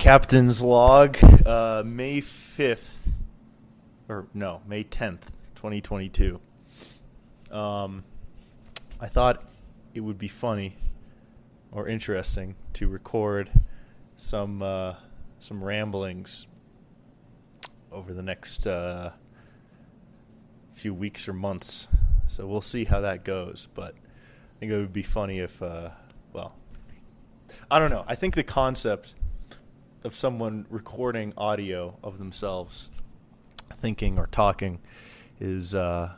Captain's log, May 5th, May 10th, 2022. I thought it would be funny or interesting to record some ramblings over the next few weeks or months. So we'll see how that goes, but I think it would be funny if, I don't know. I think the concept of someone recording audio of themselves thinking or talking is something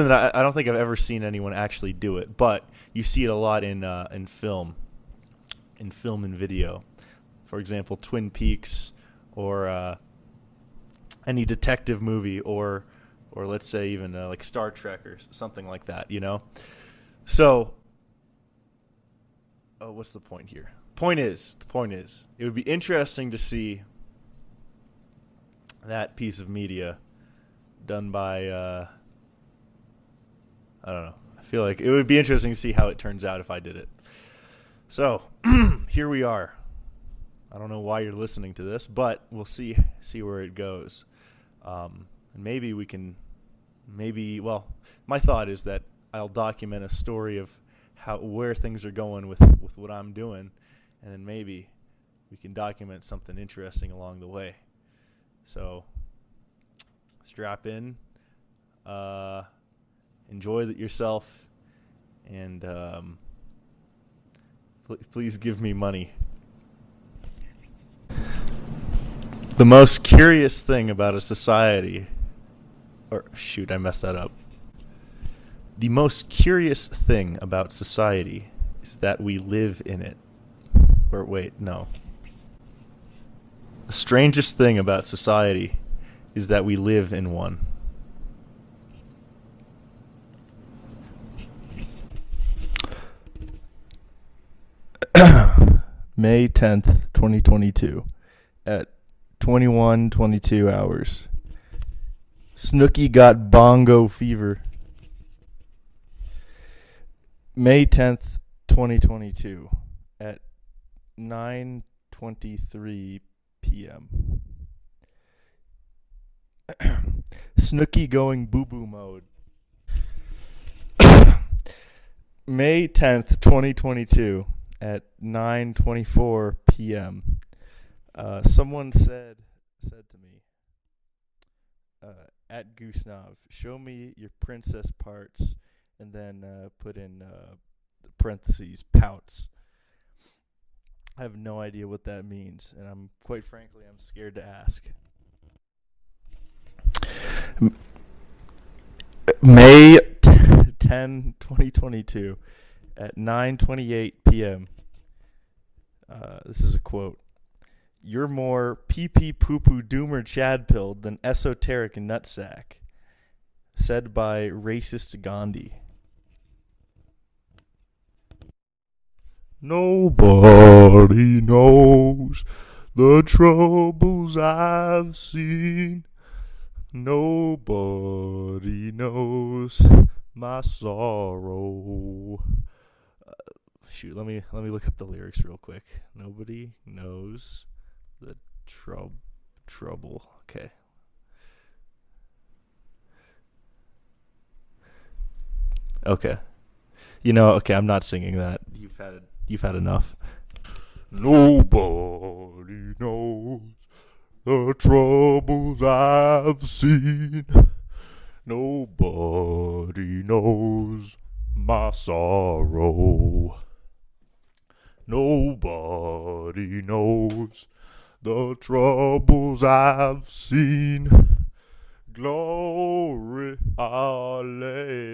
that I don't think I've ever seen anyone actually do it, but you see it a lot in film and video. For example, Twin Peaks, or any detective movie, or let's say even like Star Trek or something like that, you know? So, what's the point here? The point is, it would be interesting to see that piece of media done by, I don't know. I feel like it would be interesting to see how it turns out if I did it. So, here we are. I don't know why you're listening to this, but we'll see where it goes. And maybe we can, my thought is that I'll document a story of where things are going with what I'm doing, and then maybe we can document something interesting along the way. So, strap in, enjoy yourself, and please give me money. The most curious thing about a society, I messed that up. The most curious thing about society is that we live in it. The strangest thing about society is that we live in one. May 10th, 2022 at 21:22 hours. Snooki got bongo fever. May 10th, 2022 at 9:23 p.m. Snooki going boo-boo mode. May 10th, 2022 at 9:24 p.m. Someone said to me, at Goosenav, show me your princess parts, and then put in parentheses, pouts. I have no idea what that means, and I'm scared to ask. May 10, 2022 at 9:28 p.m. This is a quote. You're more pee-pee poo-poo doomer chad-pilled than esoteric nutsack. Said by racist Gandhi. Nobody knows the troubles I've seen. Nobody knows my sorrow. Let me look up the lyrics real quick. Nobody knows the trouble. Okay. Okay. I'm not singing that. You've had enough. Nobody knows the troubles I've seen. Nobody knows my sorrow. Nobody knows the troubles I've seen. Glory, hallelujah.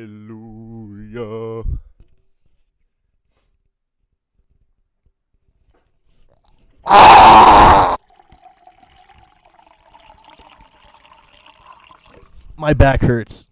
My back hurts.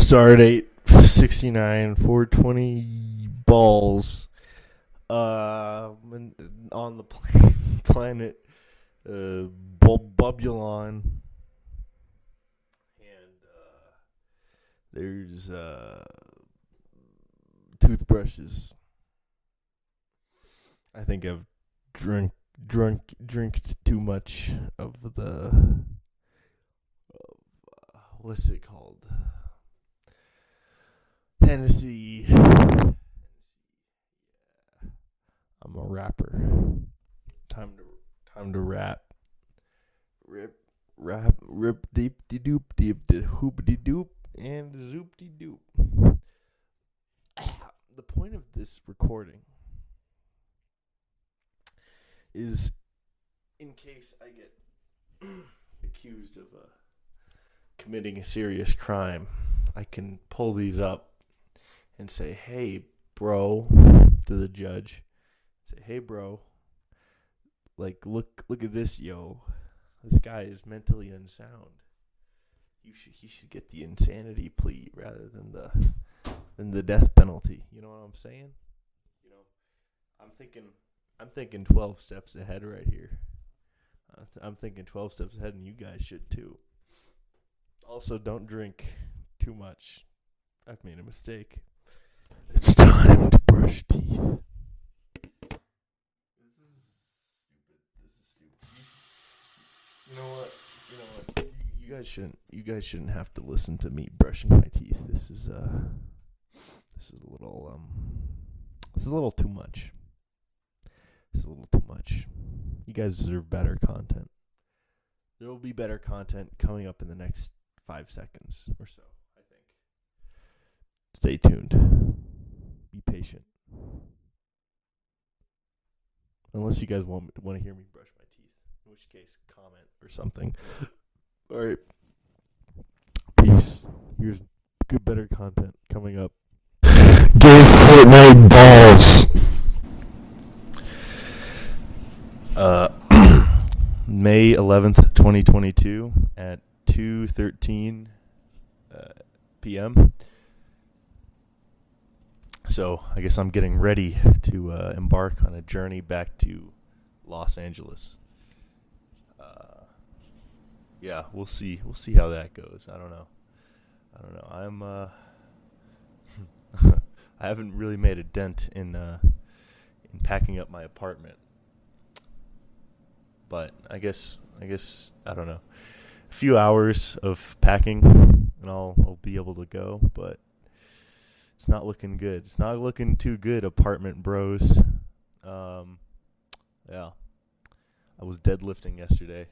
Star date 69 420 balls. On the planet Bubulon, and there's toothbrushes. I think I've drinked too much of the what's it called? Hennessy. I'm a rapper. Time to rap. Rip deep de doop deep de hoop de doop and zoop de doop. The point of this recording is in case I get accused of committing a serious crime, I can pull these up and say, "Hey, bro," to the judge. Say, "Hey, bro, like look at this, yo. This guy is mentally unsound. He should get the insanity plea rather than the death penalty." You know what I'm saying? You know, I'm thinking 12 steps ahead right here. I'm thinking 12 steps ahead, and you guys should too. Also, don't drink too much. I've made a mistake. It's time to brush teeth. This is stupid. You know what? You guys shouldn't have to listen to me brushing my teeth. This is a little too much. It's a little too much. You guys deserve better content. There will be better content coming up in the next 5 seconds or so, I think. Stay tuned. Be patient. Unless you guys want to hear me brush my teeth, in which case comment or something. All right. Peace. Here's good, better content coming up. Give Fortnite balls. May 11th, 2022 at 2:13 p.m. So I guess I'm getting ready to embark on a journey back to Los Angeles. Yeah, we'll see. We'll see how that goes. I don't know. I haven't really made a dent in packing up my apartment. But I guess I don't know. A few hours of packing and I'll be able to go, but it's not looking good. It's not looking too good, apartment bros. Yeah. I was deadlifting yesterday,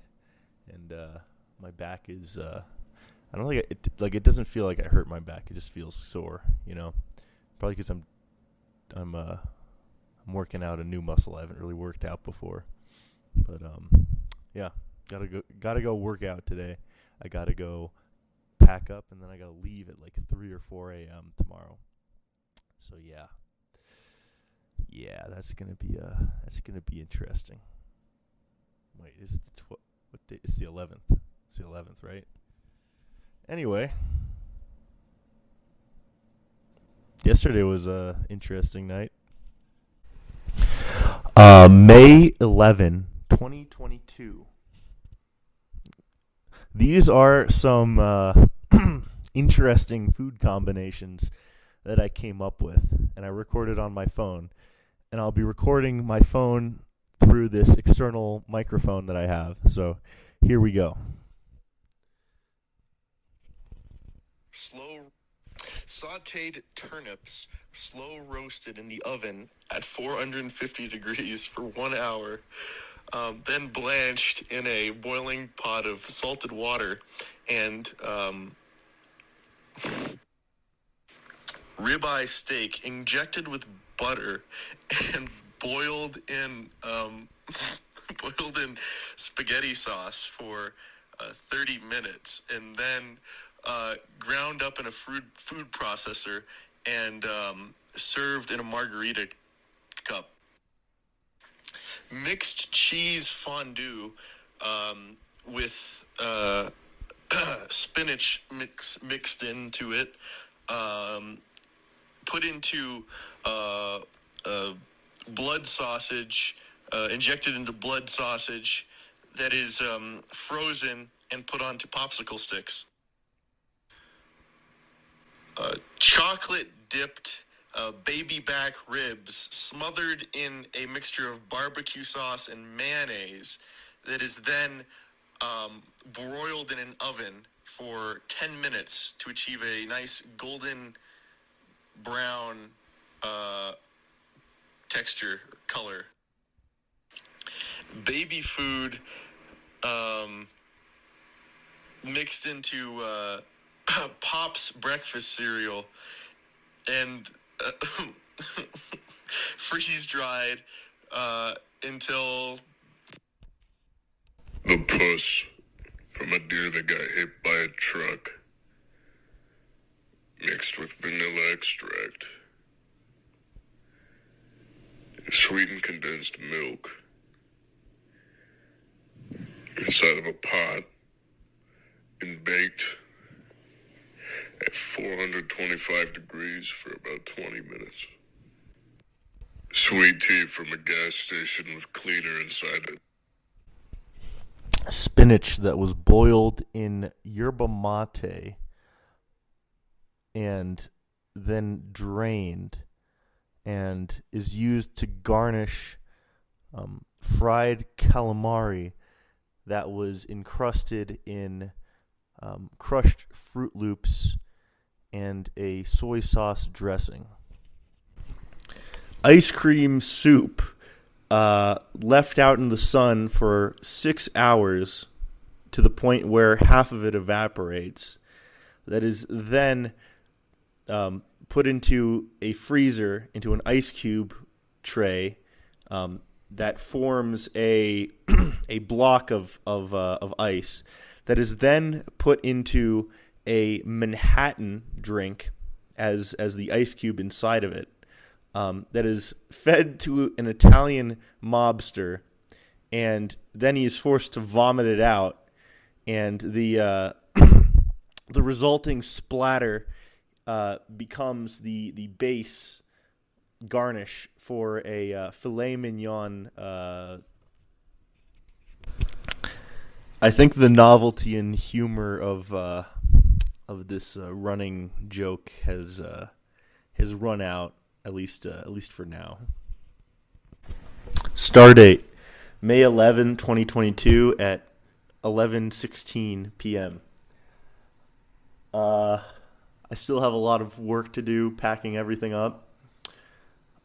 and my back is I don't think it doesn't feel like I hurt my back. It just feels sore, you know. Probably cuz I'm working out a new muscle I haven't really worked out before. But yeah, gotta go work out today. I gotta go pack up, and then I gotta leave at like 3 or 4 a.m. tomorrow. So yeah, that's gonna be interesting. Wait, is it what day? It's the 11th. It's the 11th, right? Anyway, yesterday was a interesting night. May 11, 2022. These are some interesting food combinations that I came up with, and I recorded on my phone. And I'll be recording my phone through this external microphone that I have. So here we go. Sautéed turnips, slow roasted in the oven at 450 degrees for 1 hour, then blanched in a boiling pot of salted water, and ribeye steak injected with butter and boiled in spaghetti sauce for 30 minutes, and then ground up in a food processor and served in a margarita cup. Mixed cheese fondue with spinach mixed into it, put into blood sausage, injected into blood sausage that is frozen and put onto popsicle sticks. Chocolate dipped baby back ribs smothered in a mixture of barbecue sauce and mayonnaise that is then broiled in an oven for 10 minutes to achieve a nice golden brown texture, color. Baby food mixed into Pop's breakfast cereal and freeze dried until the puss from a deer that got hit by a truck mixed with vanilla extract, sweetened condensed milk inside of a pot and baked at 425 degrees for about 20 minutes. Sweet tea from a gas station with cleaner inside it. Spinach that was boiled in yerba mate and then drained and is used to garnish fried calamari that was encrusted in crushed Fruit Loops and a soy sauce dressing. Ice cream soup left out in the sun for 6 hours to the point where half of it evaporates. That is then put into a freezer, into an ice cube tray that forms a a block of ice. That is then put into a Manhattan drink as the ice cube inside of it. That is fed to an Italian mobster, and then he is forced to vomit it out, and the the resulting splatter becomes the base garnish for a filet mignon. I think the novelty and humor of this running joke has run out, at least for now. Stardate May 11, 2022 at 11:16 p.m. I still have a lot of work to do packing everything up.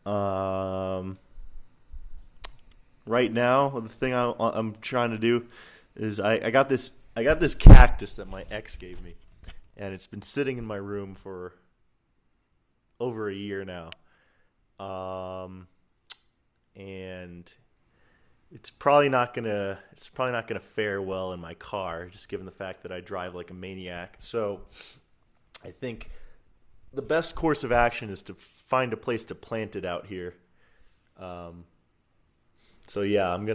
Right now, the thing I'm trying to do is I got this cactus that my ex gave me, and it's been sitting in my room for over a year now, and it's probably not gonna fare well in my car, just given the fact that I drive like a maniac. So I think the best course of action is to find a place to plant it out here. So yeah, I'm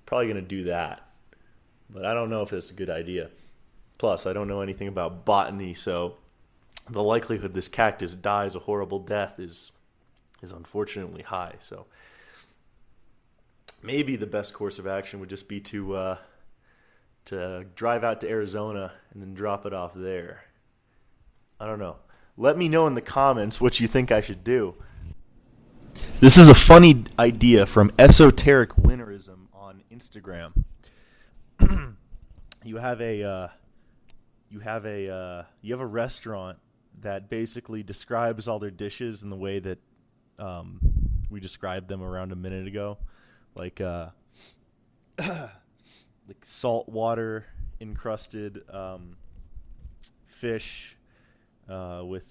probably gonna do that, but I don't know if it's a good idea. Plus, I don't know anything about botany, so the likelihood this cactus dies a horrible death is unfortunately high. So maybe the best course of action would just be to drive out to Arizona and then drop it off there. I don't know. Let me know in the comments what you think I should do. This is a funny idea from Esoteric Winterism on Instagram. You have a restaurant that basically describes all their dishes in the way that we described them around a minute ago, like saltwater encrusted fish with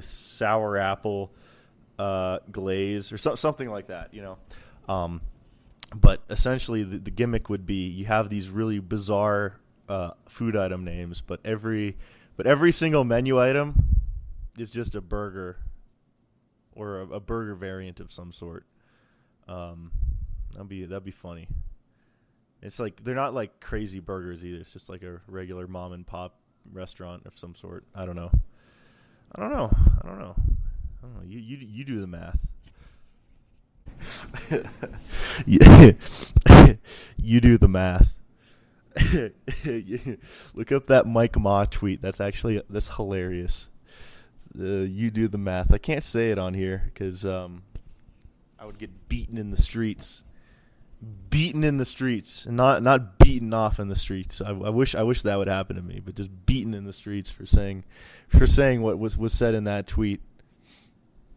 sour apple glaze or something like that, you know. But essentially, the gimmick would be you have these really bizarre food item names, but every single menu item is just a burger or a burger variant of some sort. That'd be funny. It's like they're not like crazy burgers either. It's just like a regular mom and pop restaurant of some sort. I don't know. You do the math. You do the math. Look up that Mike Ma tweet. That's hilarious. You do the math. I can't say it on here because I would get beaten in the streets. Beaten in the streets, not beaten off in the streets. I wish that would happen to me, but just beaten in the streets for saying what was said in that tweet.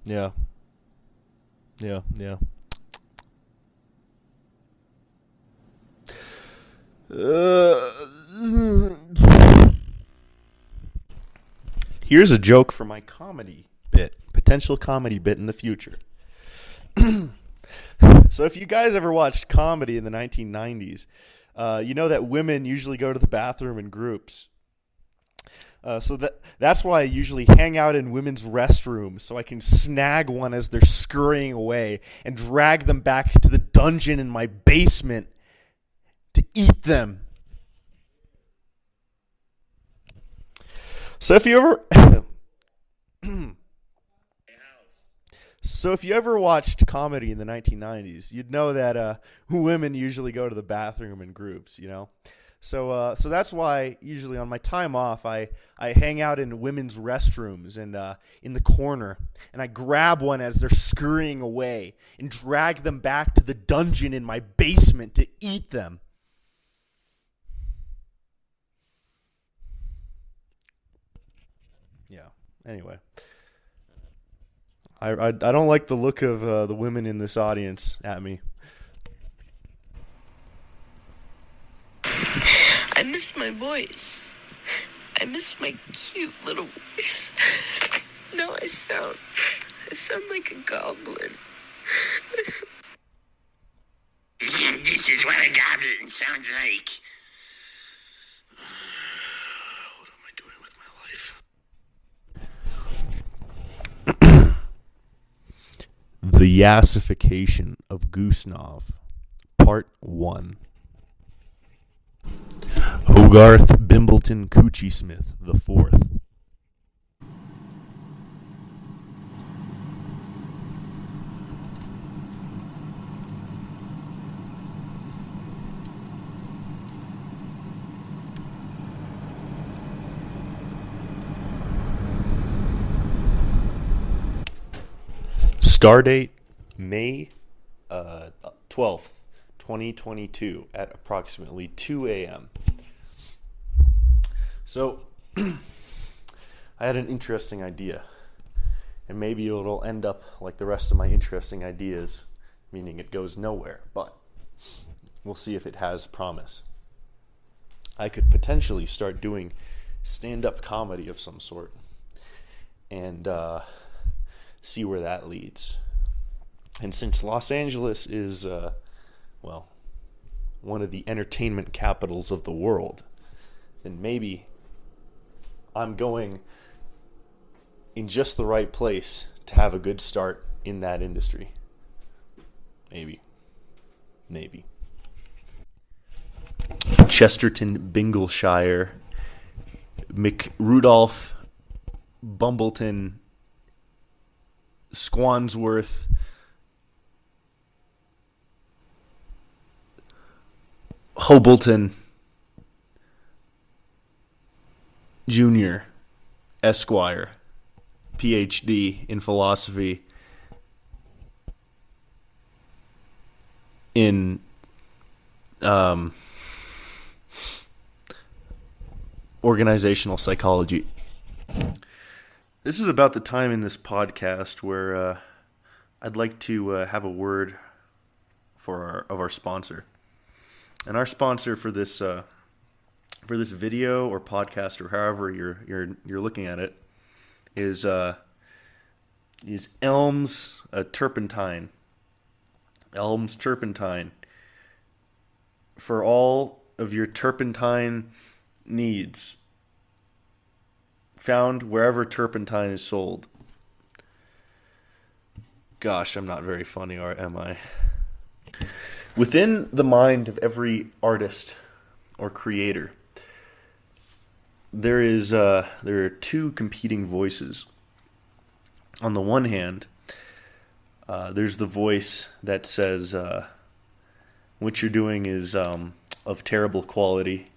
Yeah. Here's a joke for my potential comedy bit in the future. So if you guys ever watched comedy in the 1990s, you know that women usually go to the bathroom in groups. So that's why I usually hang out in women's restrooms so I can snag one as they're scurrying away and drag them back to the dungeon in my basement to eat them. So if you ever watched comedy in the 1990s, you'd know that women usually go to the bathroom in groups, you know. So that's why usually on my time off, I hang out in women's restrooms and in the corner, and I grab one as they're scurrying away and drag them back to the dungeon in my basement to eat them. Yeah. Anyway. I don't like the look of the women in this audience at me. I miss my voice. I miss my cute little voice. Now I sound like a goblin. This is what a goblin sounds like. What am I doing with my life? The Yassification of Goosenov, Part 1. Hogarth Bimbleton Coochie Smith the Fourth. Stardate May 12th, 2022 at approximately 2 a.m. So, I had an interesting idea, and maybe it'll end up like the rest of my interesting ideas, meaning it goes nowhere, but we'll see if it has promise. I could potentially start doing stand-up comedy of some sort, and see where that leads. And since Los Angeles is, one of the entertainment capitals of the world, then maybe I'm going in just the right place to have a good start in that industry. Maybe. Chesterton, Bingleshire, McRudolph, Bumbleton, Squansworth, Hobleton Jr., Esquire, PhD in philosophy, in organizational psychology. This is about the time in this podcast where I'd like to have a word for our sponsor. And our sponsor for this video or podcast or however you're looking at it is Elms Turpentine. Elms Turpentine. For all of your turpentine needs, found wherever turpentine is sold. Gosh, I'm not very funny, or am I? Within the mind of every artist or creator, there are two competing voices. On the one hand, there's the voice that says what you're doing is of terrible quality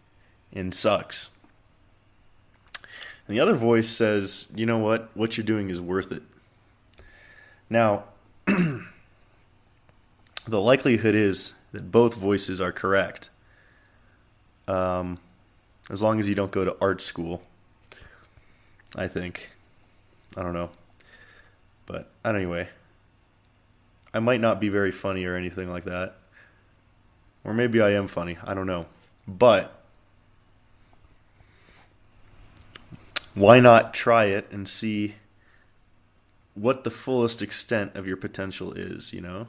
and sucks. And the other voice says, you know what you're doing is worth it. Now, the likelihood is that both voices are correct. As long as you don't go to art school, I think. I don't know. But anyway, I might not be very funny or anything like that. Or maybe I am funny. I don't know. But why not try it and see what the fullest extent of your potential is, you know?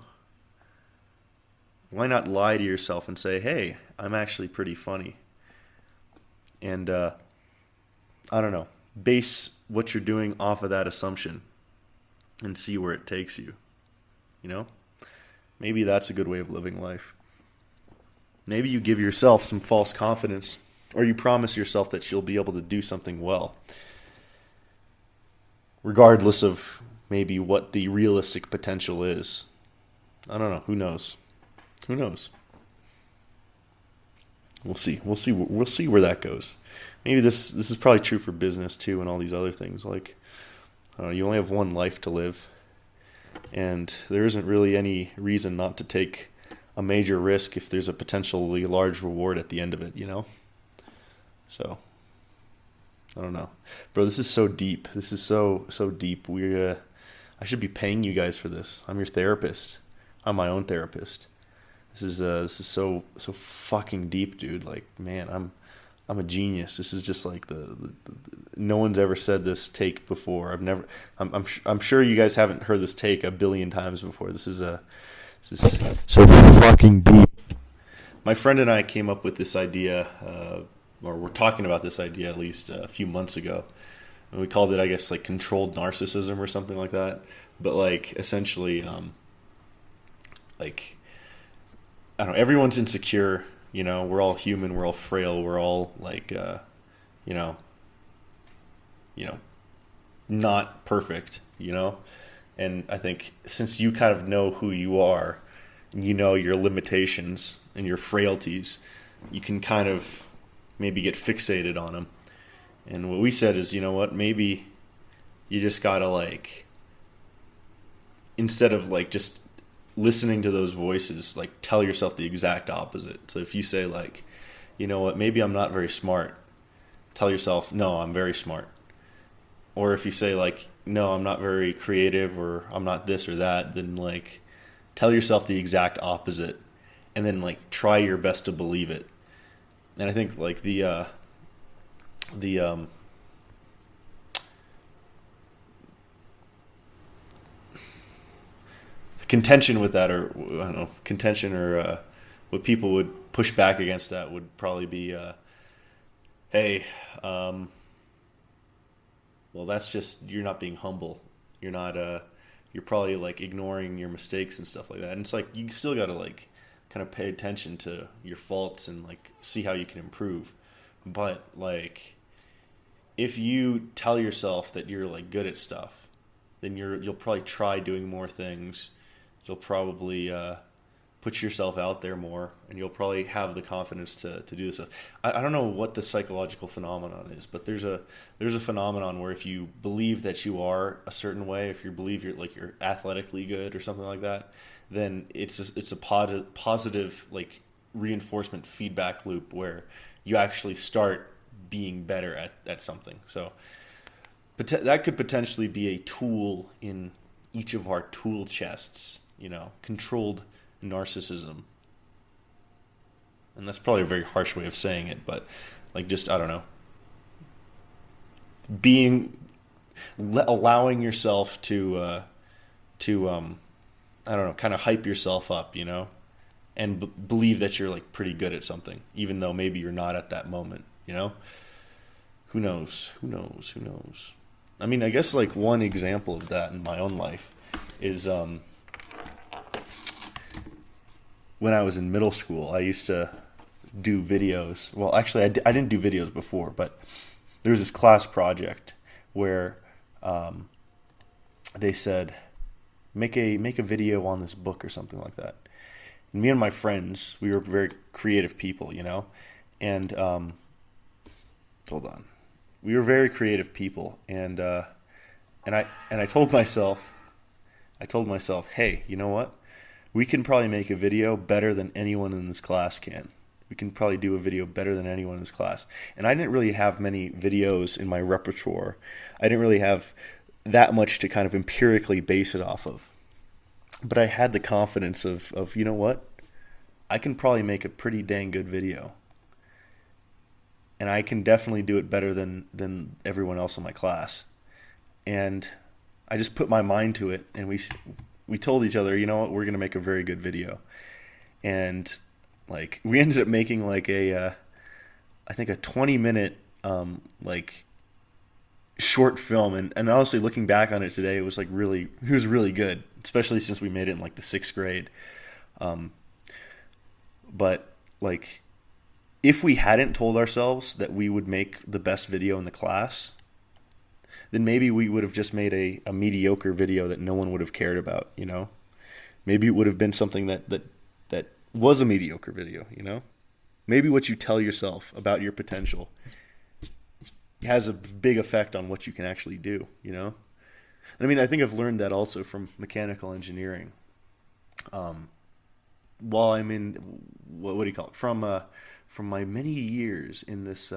Why not lie to yourself and say, hey, I'm actually pretty funny? And, I don't know, base what you're doing off of that assumption and see where it takes you, you know? Maybe that's a good way of living life. Maybe you give yourself some false confidence, or you promise yourself that you'll be able to do something well, regardless of maybe what the realistic potential is. I don't know. Who knows? Who knows? We'll see. We'll see where that goes. Maybe this is probably true for business too, and all these other things. Like, I don't know, you only have one life to live, and there isn't really any reason not to take a major risk if there's a potentially large reward at the end of it, you know? So, I don't know. Bro, this is so deep. This is so deep. I should be paying you guys for this. I'm your therapist. I'm my own therapist. This is so fucking deep, dude. Like, man, I'm a genius. This is just like the no one's ever said this take before. I'm sure you guys haven't heard this take a billion times before. This is so fucking deep. My friend and I came up with this idea, or we're talking about this idea at least a few months ago. And we called it, I guess, like controlled narcissism or something like that. But like essentially, like, I don't know, everyone's insecure, you know, we're all human, we're all frail, we're all like, you know, not perfect, you know? And I think since you kind of know who you are, you know your limitations and your frailties, you can kind of maybe get fixated on them. And what we said is, you know what, maybe you just gotta like, instead of like just listening to those voices, like tell yourself the exact opposite. So if you say like, you know what, maybe I'm not very smart, tell yourself, no, I'm very smart. Or if you say like, no, I'm not very creative, or I'm not this or that, then like tell yourself the exact opposite, and then like try your best to believe it. And I think like the contention with that, or I don't know, contention or what people would push back against that would probably be, hey, well, that's just, you're not being humble. You're not, you're probably like ignoring your mistakes and stuff like that. And it's like, you still got to like kind of pay attention to your faults and like see how you can improve. But like, if you tell yourself that you're like good at stuff, then you'll probably try doing more things. You'll probably put yourself out there more, and you'll probably have the confidence to do this. I don't know what the psychological phenomenon is, but there's a phenomenon where if you believe that you are a certain way, if you believe you're athletically good or something like that, then it's a positive like reinforcement feedback loop where you actually start being better at something. So that could potentially be a tool in each of our tool chests, you know, controlled narcissism. And that's probably a very harsh way of saying it, but like, just, I don't know, allowing yourself to I don't know, kind of hype yourself up, you know, and believe that you're like pretty good at something, even though maybe you're not at that moment, you know. Who knows? I mean, I guess like one example of that in my own life is when I was in middle school, I used to do videos. Well, actually, I didn't do videos before, but there was this class project where they said, make a video on this book or something like that. And me and my friends, we were very creative people, you know, and hold on, we were very creative people, and I told myself, hey, you know what? We can probably make a video better than anyone in this class can. We can probably do a video better than anyone in this class. And I didn't really have many videos in my repertoire. I didn't really have that much to kind of empirically base it off of. But I had the confidence of you know what? I can probably make a pretty dang good video. And I can definitely do it better than everyone else in my class. And I just put my mind to it, and we told each other, you know what, we're going to make a very good video. And like we ended up making like I think a 20-minute like short film, and honestly looking back on it today, it was really good, especially since we made it in like the 6th grade. But like if we hadn't told ourselves that we would make the best video in the class, then maybe we would have just made a mediocre video that no one would have cared about, you know? Maybe it would have been something that was a mediocre video, you know? Maybe what you tell yourself about your potential has a big effect on what you can actually do, you know? I mean, I think I've learned that also from mechanical engineering. While I'm in, what do you call it? From my many years in this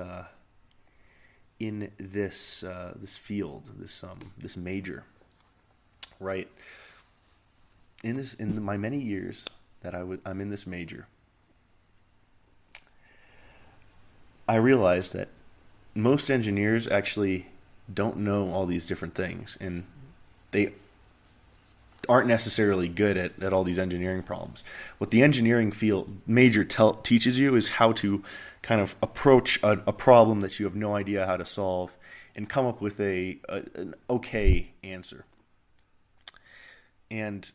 this field, this major, right? In my many years that I'm in this major, I realized that most engineers actually don't know all these different things, and they aren't necessarily good at all these engineering problems. What the engineering field major teaches you is how to kind of approach a problem that you have no idea how to solve and come up with an okay answer. And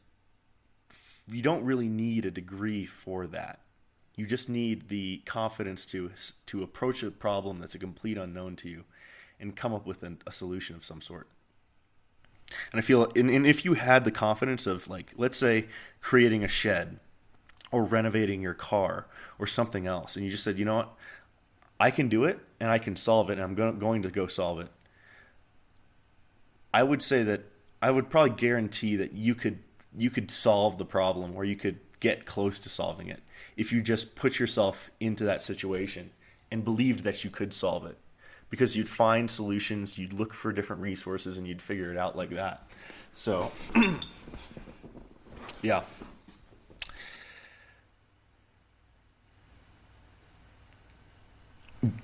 you don't really need a degree for that. You just need the confidence to approach a problem that's a complete unknown to you and come up with a solution of some sort. And I feel, and if you had the confidence of, like, let's say creating a shed or renovating your car or something else, and you just said, you know what, I can do it and I can solve it, and I'm going to go solve it, I would say that I would probably guarantee that you could solve the problem, or you could get close to solving it if you just put yourself into that situation and believed that you could solve it. Because you'd find solutions, you'd look for different resources, and you'd figure it out like that. So, yeah.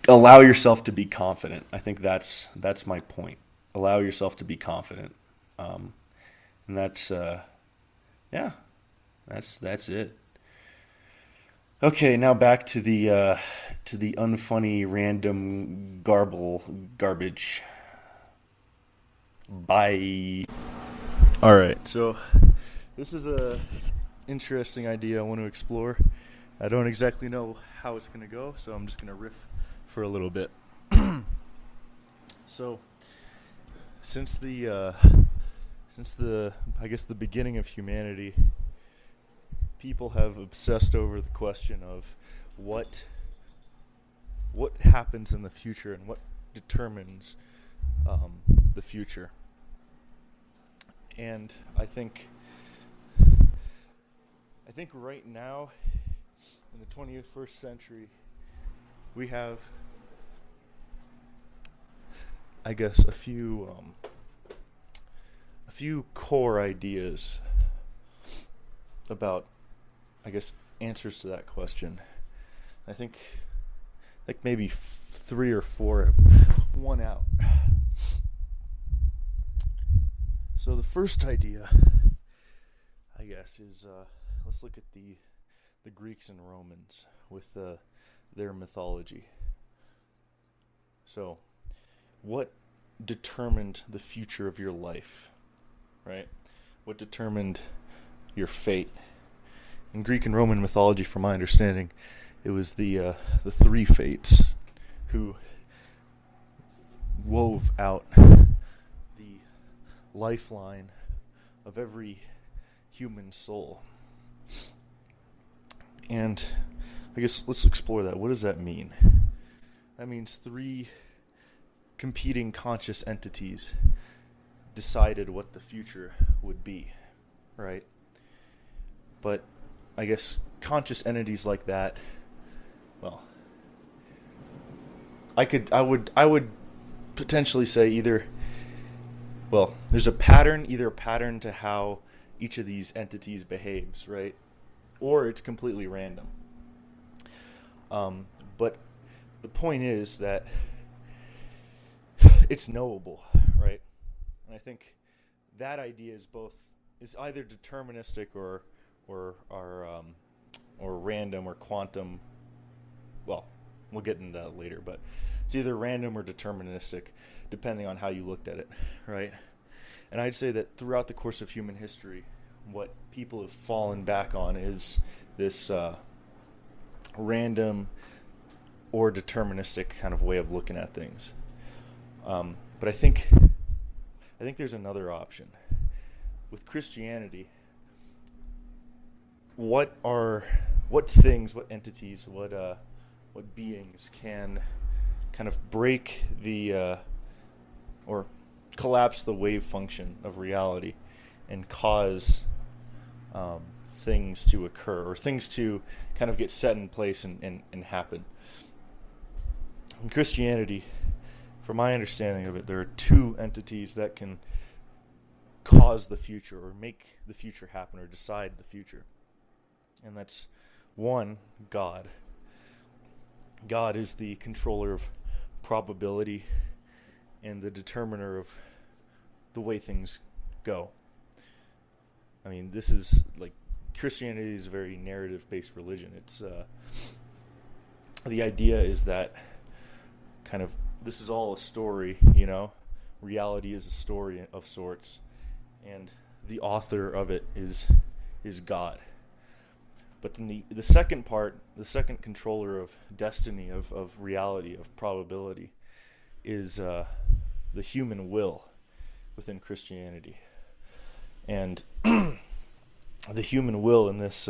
Allow yourself to be confident. I think that's my point. Allow yourself to be confident. And that's that's it. Okay, now back to the unfunny random garbage. Bye. All right, so this is a interesting idea I want to explore. I don't exactly know how it's going to go, so I'm just going to riff for a little bit. So, since the I guess the beginning of humanity, people have obsessed over the question of what happens in the future and what determines the future. And I think right now in the 21st century we have, I guess, a few core ideas about, I guess, answers to that question. I think maybe 3 or 4 have won out. So the first idea, I guess, is let's look at the Greeks and Romans with their mythology. So, what determined the future of your life, right? What determined your fate? in Greek and Roman mythology, from my understanding, it was the three fates who wove out the lifeline of every human soul. And I guess let's explore that. What does that mean? That means three competing conscious entities decided what the future would be, right? But I guess conscious entities like that, well, I would potentially say either, well, there's a pattern to how each of these entities behaves, right? Or it's completely random. But the point is that it's knowable, right? And I think that idea is either deterministic or random or quantum. Well, we'll get into that later, but it's either random or deterministic, depending on how you looked at it, right? And I'd say that throughout the course of human history, what people have fallen back on is this random or deterministic kind of way of looking at things. But I think there's another option. With Christianity, what things, what entities, what beings can kind of break the or collapse the wave function of reality and cause things to occur, or things to kind of get set in place and happen. In Christianity, from my understanding of it, there are two entities that can cause the future or make the future happen or decide the future. And that's one, God. God is the controller of probability and the determiner of the way things go. I mean, this is like, Christianity is a very narrative-based religion. It's the idea is that kind of this is all a story, you know. Reality is a story of sorts, and the author of it is God. But then the second part, the second controller of destiny, of reality, of probability, is the human will within Christianity. And the human will in this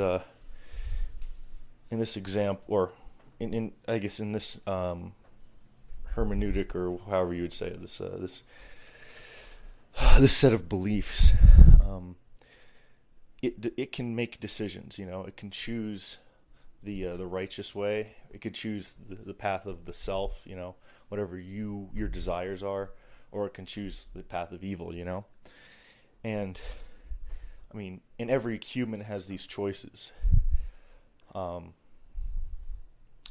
example, or in I guess in this hermeneutic, or however you would say it, this set of beliefs, it can make decisions. You know, it can choose the righteous way. It could choose the path of the self. You know, whatever your desires are, or it can choose the path of evil. You know, and I mean, and every human has these choices.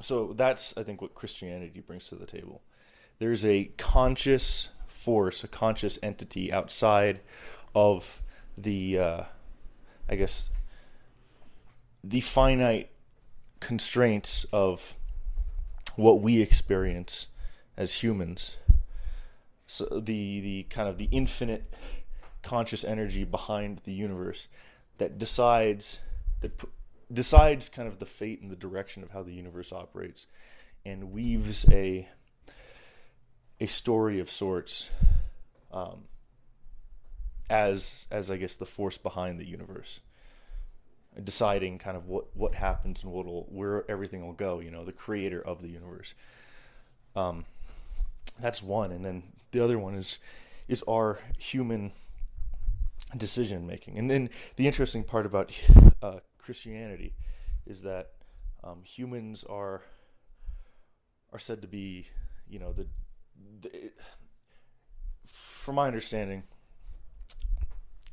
So that's, I think, what Christianity brings to the table. There's a conscious force, a conscious entity outside of the, I guess, the finite constraints of what we experience as humans. So the kind of the infinite conscious energy behind the universe that decides kind of the fate and the direction of how the universe operates, and weaves a story of sorts, as I guess the force behind the universe, deciding kind of what happens and where everything will go. You know, the creator of the universe. That's one, and then the other one is our human decision making. And then the interesting part about Christianity is that humans are said to be, you know, from my understanding,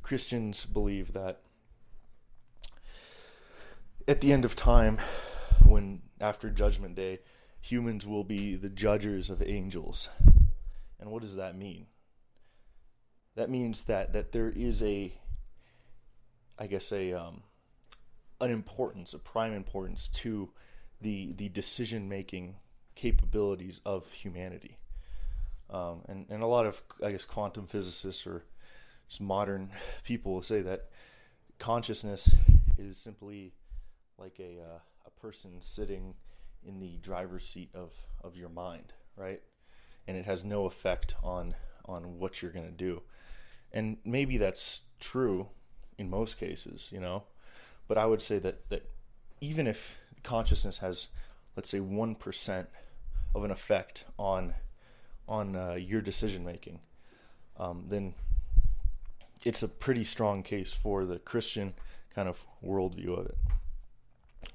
Christians believe that at the end of time, when after Judgment Day, humans will be the judges of angels. And what does that mean? That means that there is an importance, a prime importance to the decision-making capabilities of humanity. And a lot of, I guess, quantum physicists or just modern people will say that consciousness is simply like a person sitting in the driver's seat of your mind, right? And it has no effect on what you're going to do. And maybe that's true in most cases, but I would say that even if consciousness has, let's say, 1% of an effect on your decision making, then it's a pretty strong case for the Christian kind of worldview of it,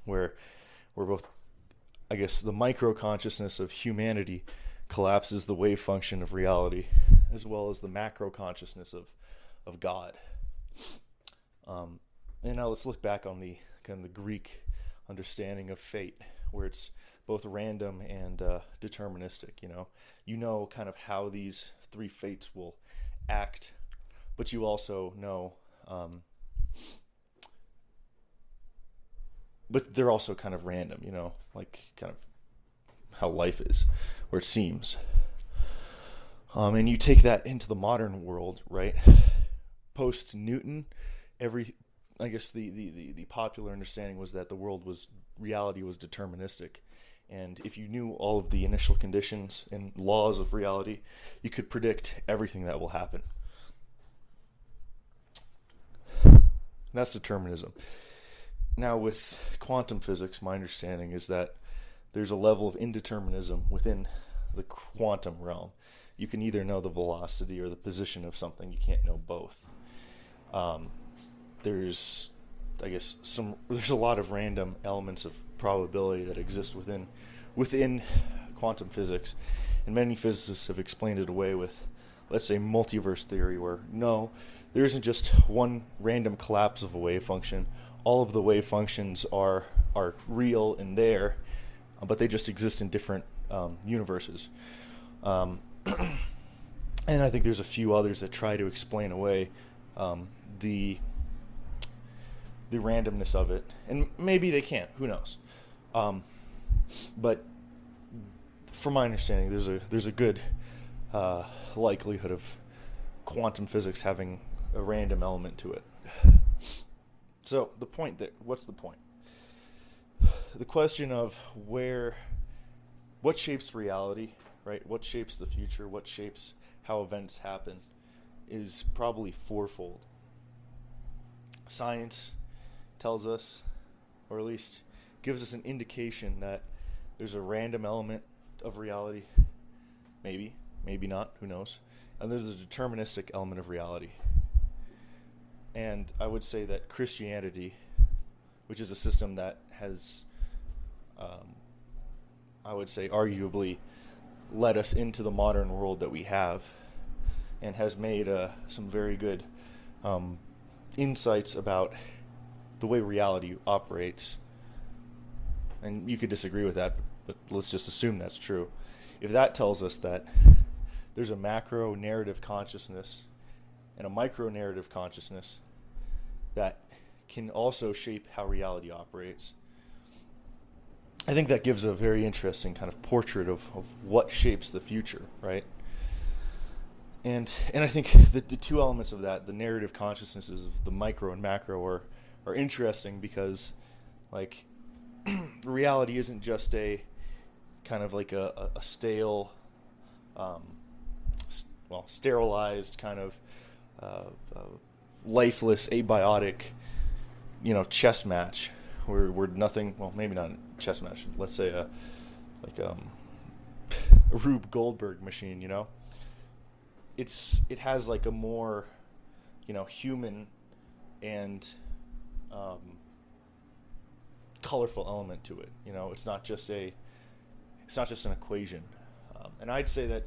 where we're both, I guess, the micro consciousness of humanity collapses the wave function of reality, as well as the macro consciousness of God. And now let's look back on the kind of the Greek understanding of fate, where it's both random and deterministic. You know kind of how these three fates will act, but you also know, but they're also kind of random. Like kind of how life is, where it seems. And you take that into the modern world, right? Post Newton, I guess the popular understanding was that reality was deterministic. And if you knew all of the initial conditions and laws of reality, you could predict everything that will happen. That's determinism. Now with quantum physics, my understanding is that there's a level of indeterminism within the quantum realm. You can either know the velocity or the position of something. You can't know both. There's a lot of random elements of probability that exist within quantum physics, and many physicists have explained it away with, let's say, multiverse theory, where no, there isn't just one random collapse of a wave function. All of the wave functions are real and there, but they just exist in different universes. And I think there's a few others that try to explain away the randomness of it, and maybe they can't. Who knows? But from my understanding, there's a good likelihood of quantum physics having a random element to it. So what's the point? The question of what shapes reality, right? What shapes the future? What shapes how events happen is probably fourfold. Science tells us, or at least gives us an indication, that there's a random element of reality. Maybe not, who knows? And there's a deterministic element of reality. And I would say that Christianity, which is a system that has, I would say, arguably led us into the modern world that we have, and has made some very good insights about the way reality operates. And you could disagree with that, but let's just assume that's true. If that tells us that there's a macro narrative consciousness and a micro narrative consciousness that can also shape how reality operates, I think that gives a very interesting kind of portrait of what shapes the future, right? And I think that the two elements of that, the narrative consciousnesses of the micro and macro, are interesting because, like, reality isn't just a kind of like a stale, sterilized kind of lifeless, abiotic, chess match where nothing. Well, maybe not a chess match. Let's say a Rube Goldberg machine. It has like a more, human and colorful element to it. It's not just an equation. And I'd say that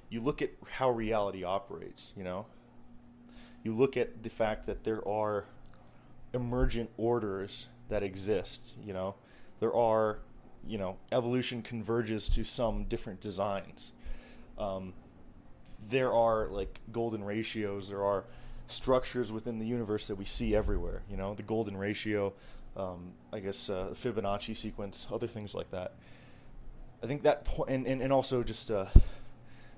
you look at how reality operates. You look at the fact that there are emergent orders that exist. There are, evolution converges to some different designs. There are like golden ratios. There are structures within the universe that we see everywhere. The golden ratio, the Fibonacci sequence, other things like that. I think that and also just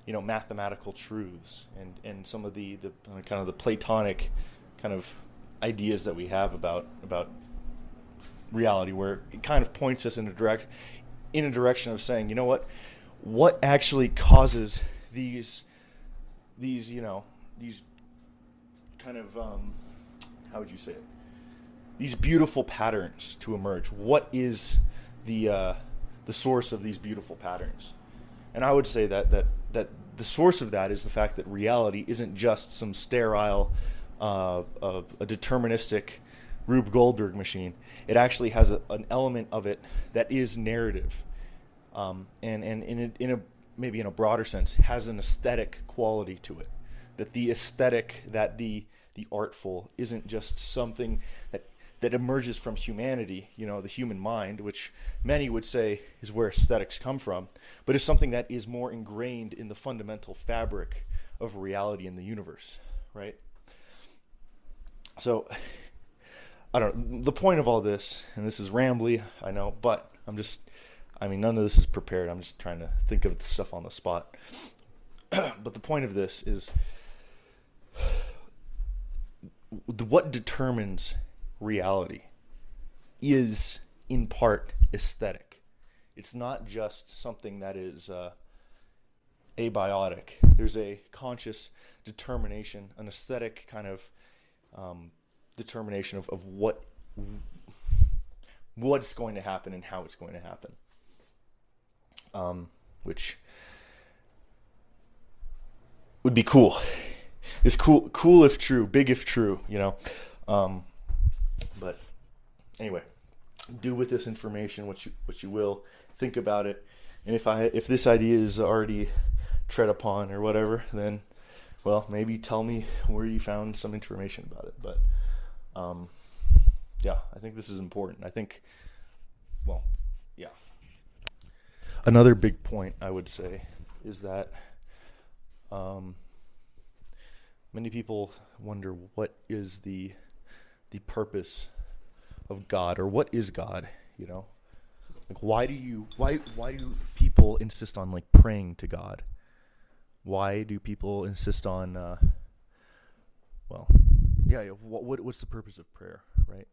mathematical truths and some of the kind of the Platonic kind of ideas that we have about reality, where it kind of points us in a direction of saying, you know what actually causes these kind of how would you say it? These beautiful patterns to emerge. What is the source of these beautiful patterns? And I would say that the source of that is the fact that reality isn't just some sterile, a deterministic Rube Goldberg machine. It actually has an element of it that is narrative, and maybe in a broader sense, has an aesthetic quality to it. That the aesthetic, that the artful, isn't just something that emerges from humanity, the human mind, which many would say is where aesthetics come from, but is something that is more ingrained in the fundamental fabric of reality in the universe, right? So, I don't know, the point of all this, and this is rambly, I know, but none of this is prepared. I'm just trying to think of the stuff on the spot. But the point of this is, what determines reality is in part aesthetic. It's not just something that is abiotic. There's a conscious determination, an aesthetic kind of determination of what's going to happen and how it's going to happen, which would be cool. It's cool if true, big if true, But anyway, do with this information what you will. Think about it, and if this idea is already tread upon or whatever, then maybe tell me where you found some information about it. But yeah, I think this is important. Another big point I would say is that many people wonder what is the purpose of God, or what is God, Like, why do people insist on praying to God? Why do people insist on what's the purpose of prayer, right?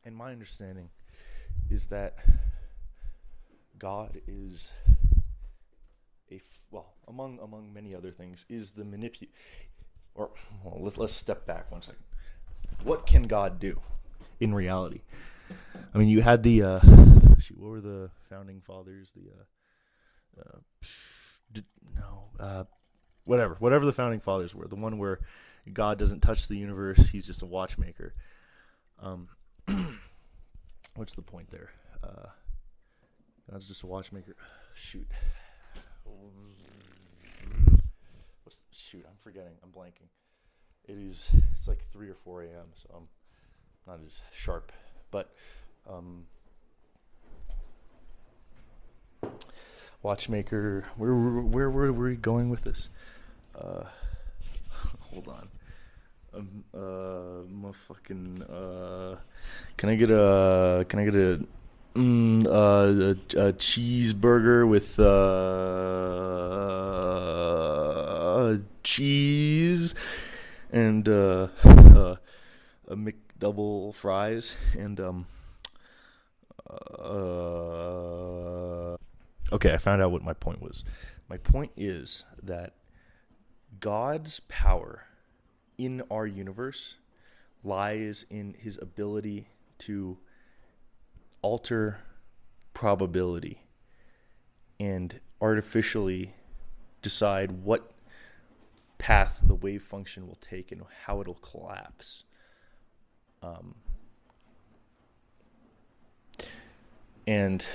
And my understanding is that God is among many other things, is the let's step back 1 second. What can God do in reality? I mean, you had the what were the founding fathers? Whatever the founding fathers were. The one where God doesn't touch the universe; He's just a watchmaker. What's the point there? God's just a watchmaker. Shoot. I'm forgetting. I'm blanking. It's like 3 or 4 a.m., so I'm not as sharp. But watchmaker. Where were we going with this? Hold on. Can I get a cheeseburger with cheese and a McDouble fries and okay, I found out what my point was. My point is that God's power in our universe lies in His ability to alter probability and artificially decide what path the wave function will take and how it'll collapse. And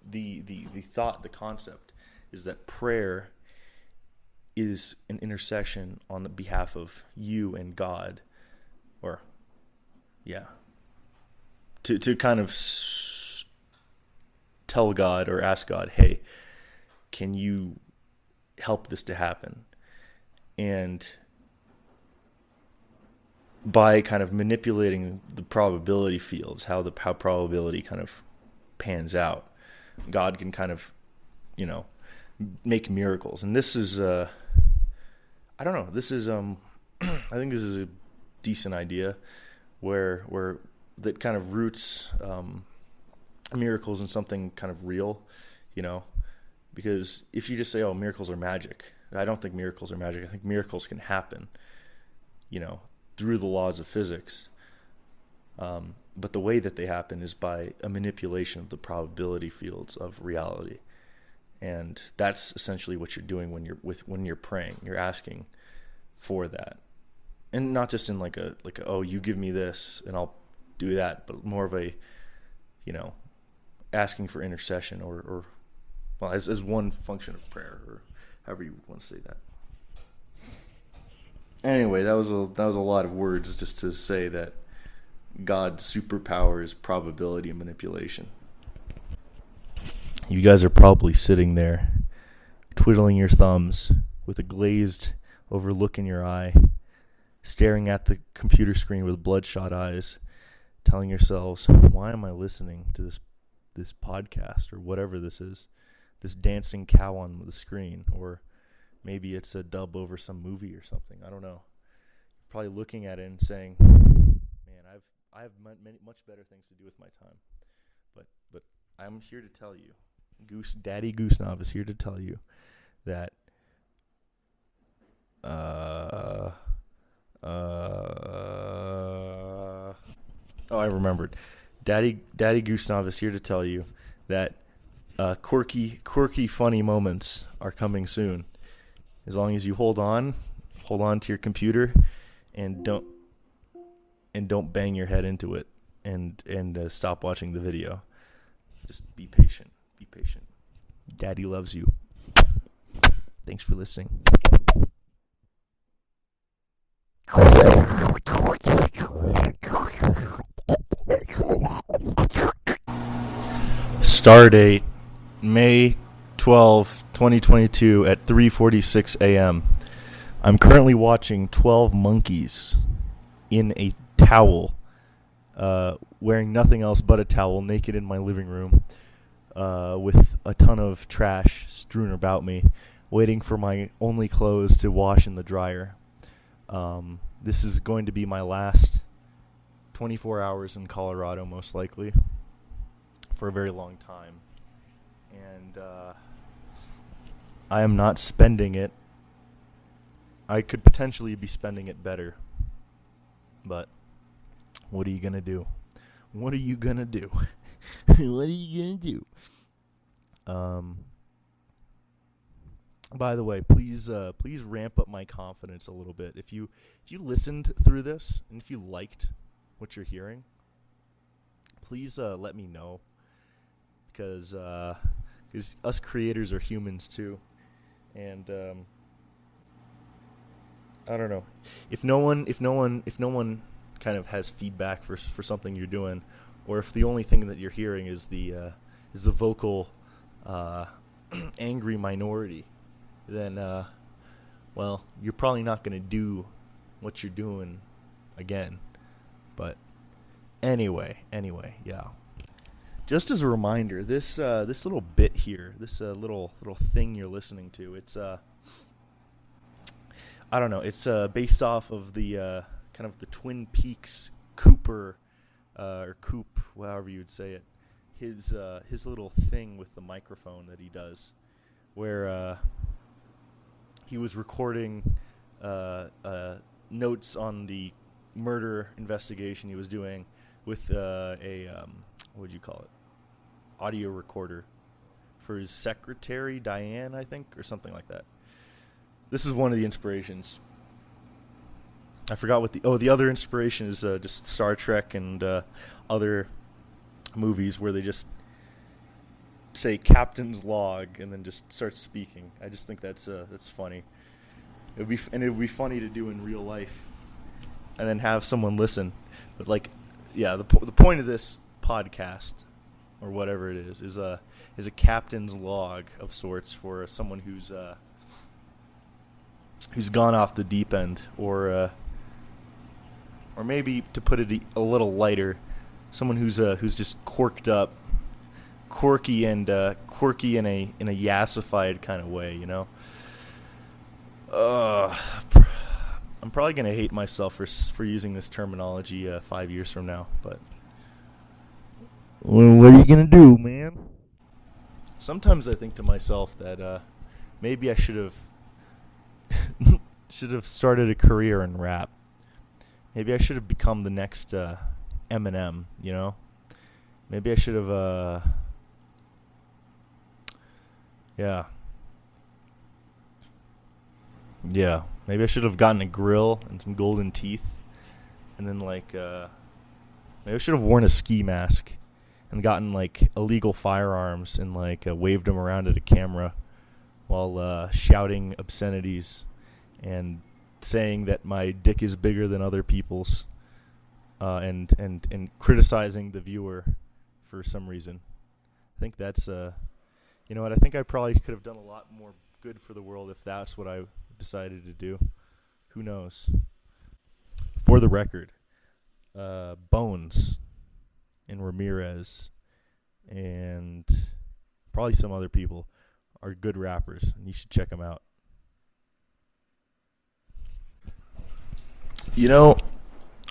the thought, the concept is that prayer is an intercession on the behalf of you and God, to kind of tell God or ask God, hey, can you help this to happen? And by kind of manipulating the probability fields, how probability kind of pans out, God can kind of, make miracles. And this is, I don't know, this is, I think this is a decent idea where that kind of roots miracles in something kind of real, because if you just say, oh, miracles are magic, I don't think miracles are magic. I think miracles can happen, through the laws of physics. But the way that they happen is by a manipulation of the probability fields of reality. And that's essentially what you're doing when you're praying. You're asking for that. And not just in like a oh, you give me this and I'll do that, but more of a, asking for intercession or as one function of prayer, or however you want to say that. Anyway, that was a lot of words just to say that God's superpower is probability and manipulation. You guys are probably sitting there, twiddling your thumbs with a glazed over look in your eye, staring at the computer screen with bloodshot eyes, telling yourselves, why am I listening to this podcast or whatever this is, this dancing cow on the screen, or maybe it's a dub over some movie or something. I don't know. You're probably looking at it and saying, man, I have much better things to do with my time. But I'm here to tell you, Daddy Goosenov is here to tell you that oh, I remembered. Daddy Goosenov is here to tell you that quirky, funny moments are coming soon. As long as you hold on to your computer, and don't bang your head into it, and stop watching the video. Just be patient. Be patient. Daddy loves you. Thanks for listening. Stardate May 12, 2022 at 3:46 a.m. I'm currently watching 12 monkeys in a towel, wearing nothing else but a towel, naked in my living room, with a ton of trash strewn about me, waiting for my only clothes to wash in the dryer. This is going to be my last 24 hours in Colorado, most likely, for a very long time. And I am not spending it. I could potentially be spending it better. But what are you going to do? What are you going to do? What are you going to do? By the way, please ramp up my confidence a little bit. If you listened through this and if you liked what you're hearing, please let me know, because us creators are humans too, and I don't know, if no one kind of has feedback for something you're doing, or if the only thing that you're hearing is the vocal angry minority, then well, you're probably not going to do what you're doing again. But anyway, yeah. Just as a reminder, this little bit here, this little thing you're listening to, it's I don't know, it's based off of the kind of the Twin Peaks Cooper or Coop, however you would say it, his little thing with the microphone that he does, where he was recording notes on the murder investigation he was doing with a what would you call it, audio recorder for his secretary, Diane, I think, or something like that. This is one of the inspirations. I forgot what the other inspiration is, just Star Trek and other movies where they just say captain's log and then just start speaking. I just think that's funny. It would be funny to do in real life, and then have someone listen. But the point of this podcast, or whatever it is a captain's log of sorts for someone who's gone off the deep end, or maybe, to put it a little lighter, someone who's just quirky in a yassified kind of way, I'm probably gonna hate myself for using this terminology 5 years from now. But well, what are you gonna do, man? Sometimes I think to myself that maybe I should have started a career in rap. Maybe I should have become the next Eminem. You know, maybe I should have. Yeah. Yeah, maybe I should have gotten a grill and some golden teeth, and then maybe I should have worn a ski mask, and gotten illegal firearms and waved them around at a camera, while shouting obscenities, and saying that my dick is bigger than other people's, and criticizing the viewer for some reason. I think that's you know what? I think I probably could have done a lot more good for the world if that's what I decided to do. Who knows? For the record, Bones and Ramirez and probably some other people are good rappers, and you should check them out. You know,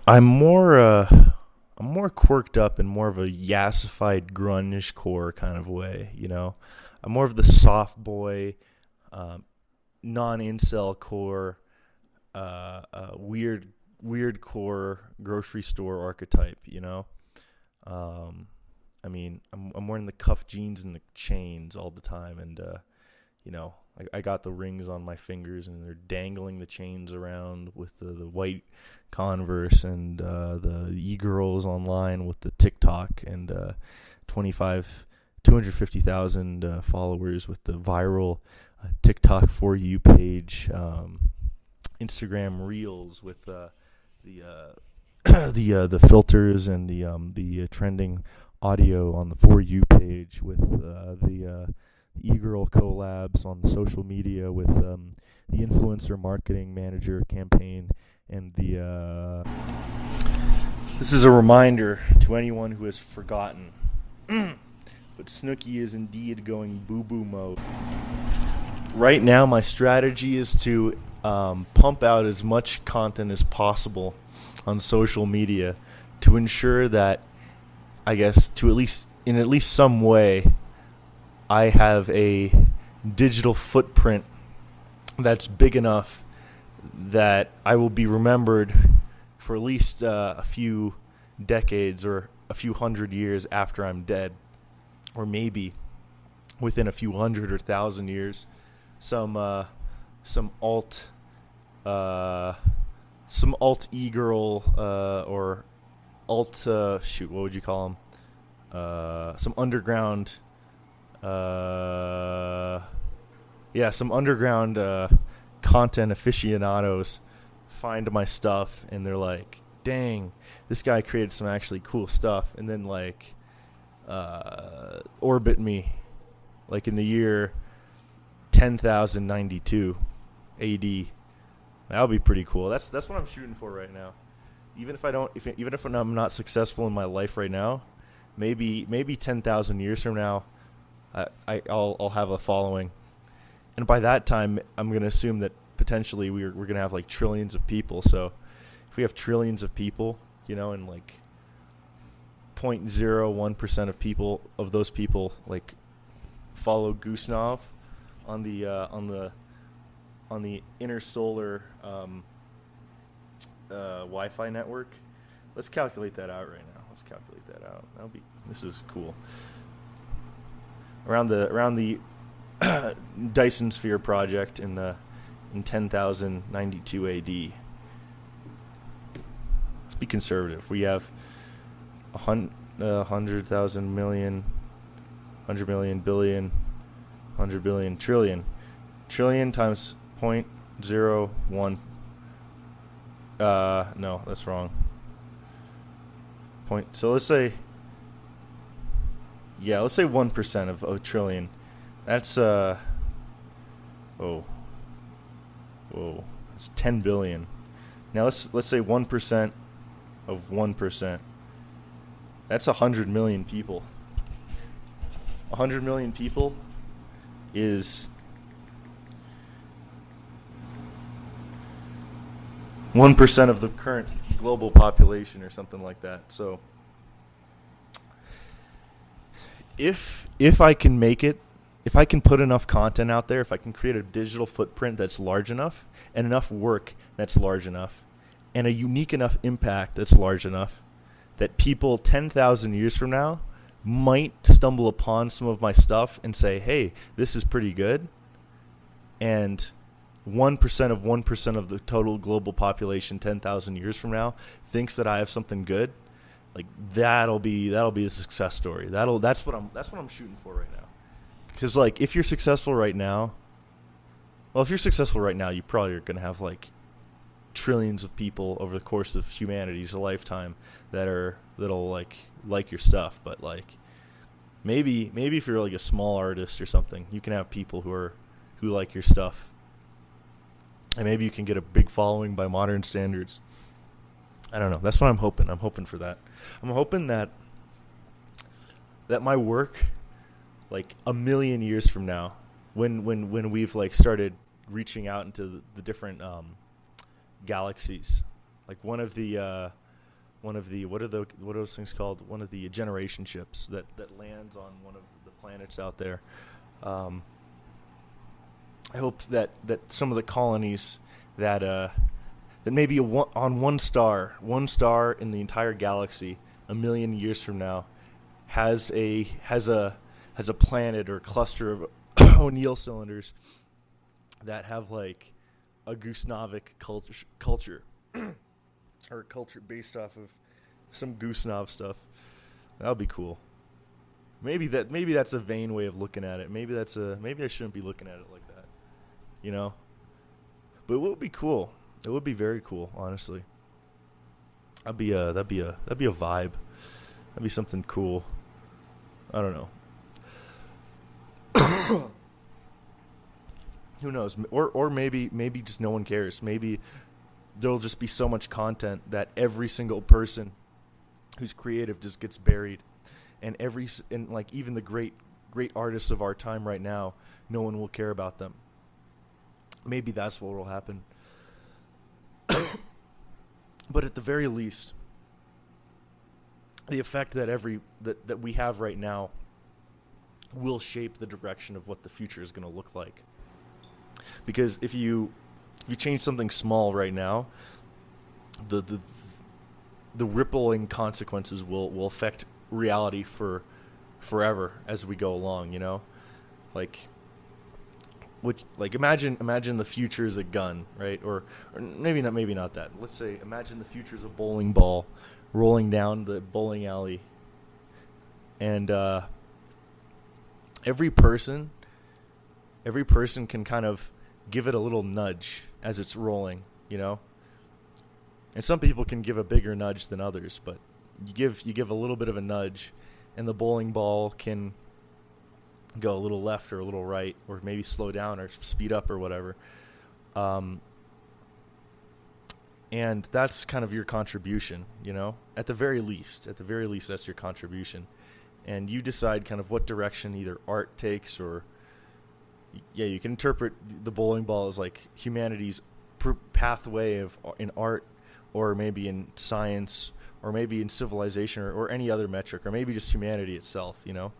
I'm more quirked up in more of a yassified grunge-core kind of way, you know? I'm more of the soft boy, non-incel core, weird core grocery store archetype, you know? I mean, I'm wearing the cuff jeans and the chains all the time, and you know, I got the rings on my fingers, and they're dangling the chains around with the white Converse, and the e-girls online with the TikTok, and 250,000 followers with the viral TikTok For You page, Instagram Reels with the filters, and the trending audio on the For You page, with the e-girl collabs on the social media, with the influencer marketing manager campaign, and the this is a reminder to anyone who has forgotten, but Snooki is indeed going boo-boo mode. Right now, my strategy is to pump out as much content as possible on social media to ensure that, I guess, in at least some way, I have a digital footprint that's big enough that I will be remembered for at least a few decades or a few hundred years after I'm dead, or maybe within a few hundred or thousand years, some alt e-girl or alt what would you call them? Some underground content aficionados find my stuff, and they're like, dang, this guy created some actually cool stuff, and then orbit me in the year 10,092 AD. That would be pretty cool. That's what I'm shooting for right now. Even if I'm not successful in my life right now, maybe 10,000 years from now, I'll have a following, and by that time, I'm gonna assume that potentially we're gonna have trillions of people. So if we have trillions of people, you know, and 0.01% of those people follow Goosenov on the intersolar Wi-Fi network. Let's calculate that out right now. This is cool. Around the Dyson Sphere project in 10,092 AD. Let's be conservative. We have 100,000 million, 100 million, billion, 100 billion, trillion. Trillion times 0.01. No, that's wrong. So let's say 1% of a trillion. That's it's 10 billion. Now let's say 1% of 1%. That's 100 million people. 100 million people is 1% of the current global population or something like that. So if I can make it, if I can put enough content out there, if I can create a digital footprint that's large enough and enough work that's large enough and a unique enough impact that's large enough that people 10,000 years from now might stumble upon some of my stuff and say, hey, this is pretty good. And 1% of 1% of the total global population 10,000 years from now thinks that I have something good. Like that'll be a success story. That's what I'm shooting for right now. Because like if you're successful right now, you probably are going to have like trillions of people over the course of humanity's lifetime that'll like your stuff. But like maybe if you're like a small artist or something, you can have people who like your stuff. And maybe you can get a big following by modern standards. I don't know. That's what I'm hoping. I'm hoping for that. I'm hoping that my work, like a million years from now, when we've like started reaching out into the different galaxies, like one of the what are those things called? One of the generation ships that lands on one of the planets out there. I hope that some of the colonies that maybe on one star in the entire galaxy a million years from now has a planet or cluster of O'Neill cylinders that have like a Gusnavic culture or culture based off of some Gusnav stuff. That would be cool. Maybe that's a vain way of looking at it. Maybe I shouldn't be looking at it like that. You know? But it would be cool. It would be very cool, honestly. That'd be a vibe. That'd be something cool. I don't know. Who knows? Or maybe just no one cares. Maybe there'll just be so much content that every single person who's creative just gets buried, and like even the great artists of our time right now, no one will care about them. Maybe that's what will happen. But at the very least, the effect that we have right now will shape the direction of what the future is going to look like. Because if you change something small right now, the rippling consequences will affect reality for forever as we go along, you know? Like imagine the future is a gun, right? Or maybe not that. Let's say imagine the future is a bowling ball rolling down the bowling alley, and every person can kind of give it a little nudge as it's rolling, you know? And some people can give a bigger nudge than others, but you give a little bit of a nudge, and the bowling ball can go a little left or a little right, or maybe slow down or speed up or whatever. And that's kind of your contribution, you know? At the very least, that's your contribution. And you decide kind of what direction either art takes, or you can interpret the bowling ball as like humanity's pathway in art, or maybe in science, or maybe in civilization, or any other metric, or maybe just humanity itself, you know?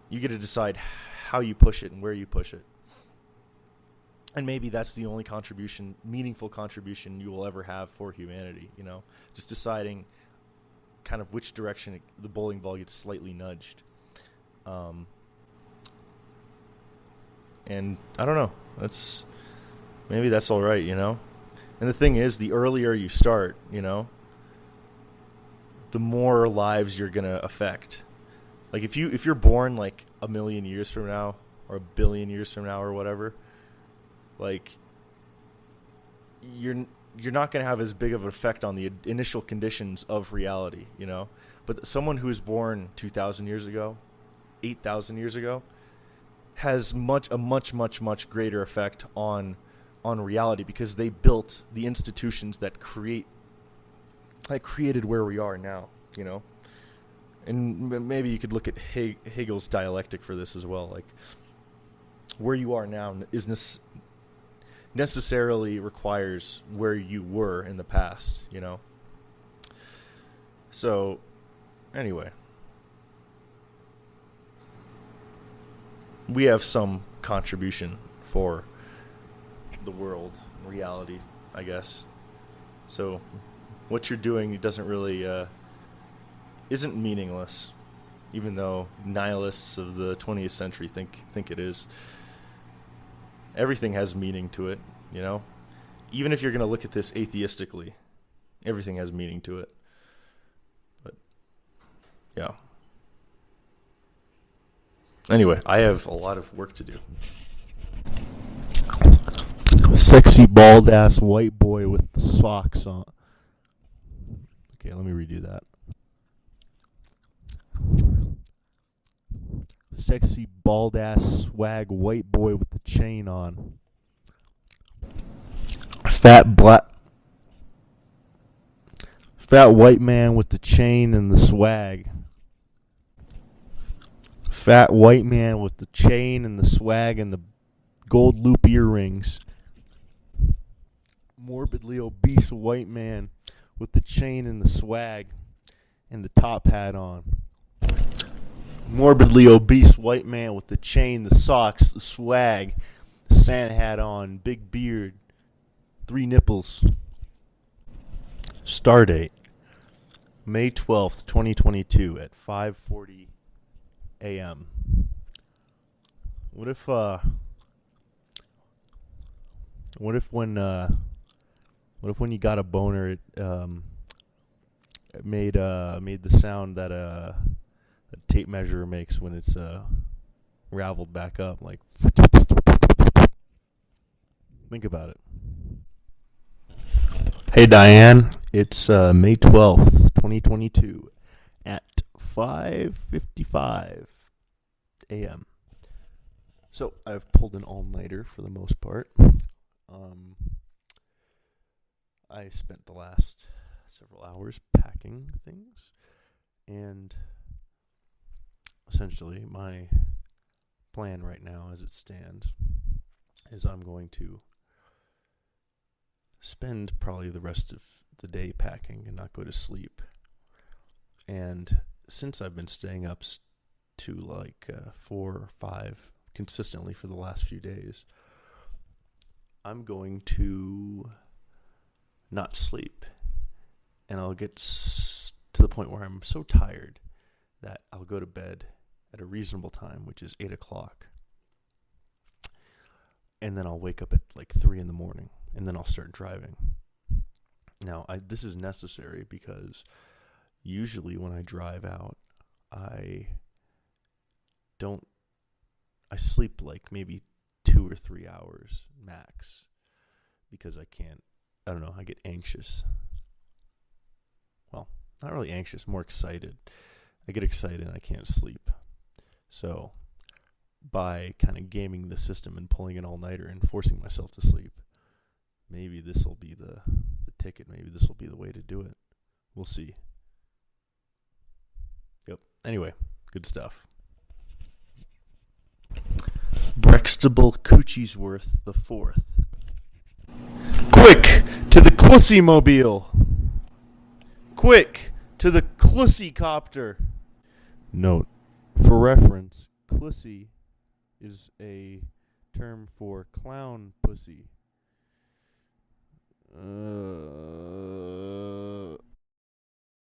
You get to decide how you push it and where you push it. And maybe that's the only meaningful contribution you will ever have for humanity, you know? Just deciding kind of which direction the bowling ball gets slightly nudged. And I don't know. Maybe that's all right, you know? And the thing is, the earlier you start, you know, the more lives you're going to affect. Like if you're born like a million years from now, or a billion years from now, or whatever, like you're not going to have as big of an effect on the initial conditions of reality, you know? But someone who was born 2,000 years ago, 8,000 years ago, has a much greater effect on reality, because they built the institutions that created where we are now, you know? And maybe you could look at Hegel's dialectic for this as well. Like, where you are now necessarily requires where you were in the past, you know? So, anyway. We have some contribution for the world, reality, I guess. So, what you're doing doesn't really, isn't meaningless, even though nihilists of the 20th century think it is. Everything has meaning to it, you know? Even if you're going to look at this atheistically, everything has meaning to it. But, yeah. Anyway, I have a lot of work to do. Sexy bald ass white boy with the socks on. Okay, let me redo that. Sexy bald ass swag white boy with the chain on. Fat white man with the chain and the swag. Fat white man with the chain and the swag and the gold loop earrings. Morbidly obese white man with the chain and the swag and the top hat on. Morbidly obese white man with the chain, the socks, the swag, the Santa hat on, big beard, 3 nipples. Stardate, May 12th, 2022 at 5:40 a.m. What if when you got a boner it made the sound that a tape measure makes when it's raveled back up, like think about it. Hey Diane, it's May 12th, 2022 at 5:55 a.m. So I've pulled an all-nighter for the most part. I spent the last several hours packing things, and essentially my plan right now as it stands is I'm going to spend probably the rest of the day packing and not go to sleep. And since I've been staying up to like 4 or 5 consistently for the last few days, I'm going to not sleep, and I'll get to the point where I'm so tired that I'll go to bed at a reasonable time, which is 8 o'clock, and then I'll wake up at like 3 in the morning, and then I'll start driving. Now, this is necessary because usually when I drive out, I sleep like maybe 2 or 3 hours max, because I get anxious. Well, not really anxious, more excited. I get excited and I can't sleep. So by kind of gaming the system and pulling an all-nighter and forcing myself to sleep, maybe this will be the ticket. Maybe this will be the way to do it. We'll see. Yep. Anyway, good stuff. Brextable Coochiesworth the Fourth. Quick to the Clussy Mobile. Quick to the Clussy Copter. Note, for reference, Clussy is a term for clown pussy.